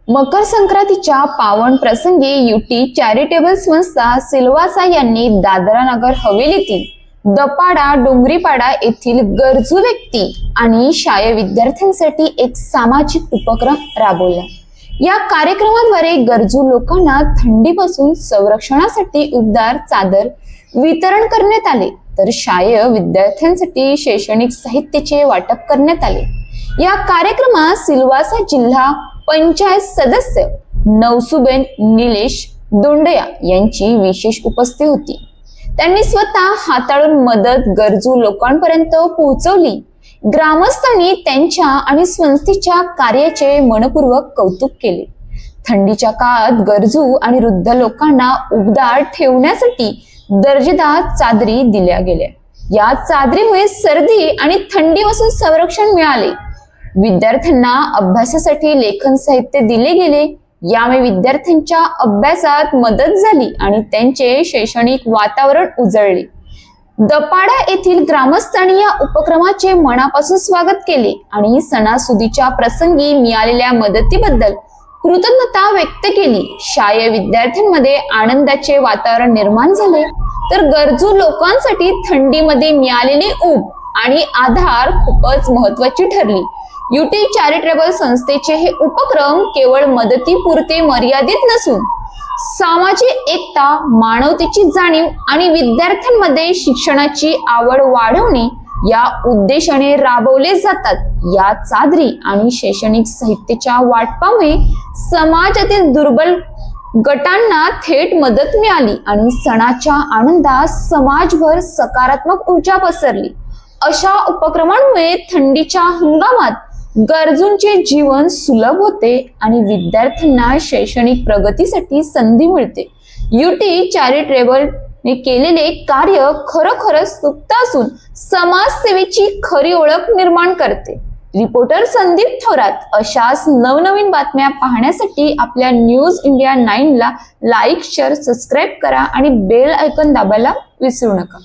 मकर संक्रांतीच्या पावन प्रसंगी युटी चॅरिटेबल संस्था सिल्वासा यांनी दादरा नगर हवेलीतील दपाडा डोंगरीपाडा येथील गरजू व्यक्ती आणि शालेय विद्यार्थ्यांसाठी एक सामाजिक उपक्रम राबवला। या कार्यक्रमाद्वारे गरजू लोकांना थंडीपासून संरक्षणासाठी उबदार चादर वितरण करण्यात आले, तर शालेय विद्यार्थ्यांसाठी शैक्षणिक साहित्याचे वाटप करण्यात आले। या कार्यक्रमात सिल्वासा जिल्हा पंचायत सदस्य नवसुबेन निलेश दोंडया यांची विशेष उपस्थिती होती। त्यांनी स्वतः हाताळून मदत गरजू लोकांपर्यंत पोहोचवली। ग्रामस्थांनी त्यांच्या आणि संस्थेच्या कार्याचे मनपूर्वक कौतुक केले। थंडीच्या काळात गरजू आणि वृद्ध लोकांना उबदार ठेवण्यासाठी दर्जेदार चादरी दिल्या गेल्या। या चादरीमुळे सर्दी आणि थंडीपासून संरक्षण मिळाले। विद्यार्थ्यांना अभ्यासासाठी लेखन साहित्य दिले गेले। यामुळे विद्यार्थ्यांच्या अभ्यासात मदत झाली आणि त्यांचे शैक्षणिक वातावरण उजळले। दपाडा येथील ग्रामस्थांनी या उपक्रमाचे मनापासून स्वागत केले आणि सणासुदीच्या प्रसंगी मिळालेल्या मदतीबद्दल कृतज्ञता व्यक्त केली। शालेय विद्यार्थ्यांमध्ये आनंदाचे वातावरण निर्माण झाले, तर गरजू लोकांसाठी थंडीमध्ये मिळालेली ऊब आणि आधार खूपच महत्त्वाची ठरली। युटी चॅरिटेबल संस्थेचे हे उपक्रम केवळ मदतीपुरते मर्यादित नसून सामाजिक एकता, मानवतेची जाणीव आणि विद्यार्थ्यांमध्ये शिक्षणाची आवड वाढवणे या उद्देशाने राबवले जातात। या चादरी आणि शैक्षणिक साहित्याच्या वाटपामुळे समाजातील दुर्बल गटांना थेट मदत मिळाली आणि सणाच्या आनंदात समाजभर सकारात्मक ऊर्जा पसरली। अशा उपक्रमांमुळे थंडीच्या हंगामात गरजूंचे जीवन सुलभ होते आणि विद्यार्थ्यांना शैक्षणिक प्रगतीसाठी संधी मिळते। युटी चॅरिटेबल ने केलेले कार्य खरोखरच स्तुत्य असून समाजसेवेची खरी ओळख निर्माण करते। रिपोर्टर संदीप थोरात अशाच नवनवीन बातम्या पाहण्यासाठी आपल्या न्यूज इंडिया 9 ला लाईक, शेअर, सबस्क्राईब करा आणि बेल आयकॉन दाबायला विसरू नका।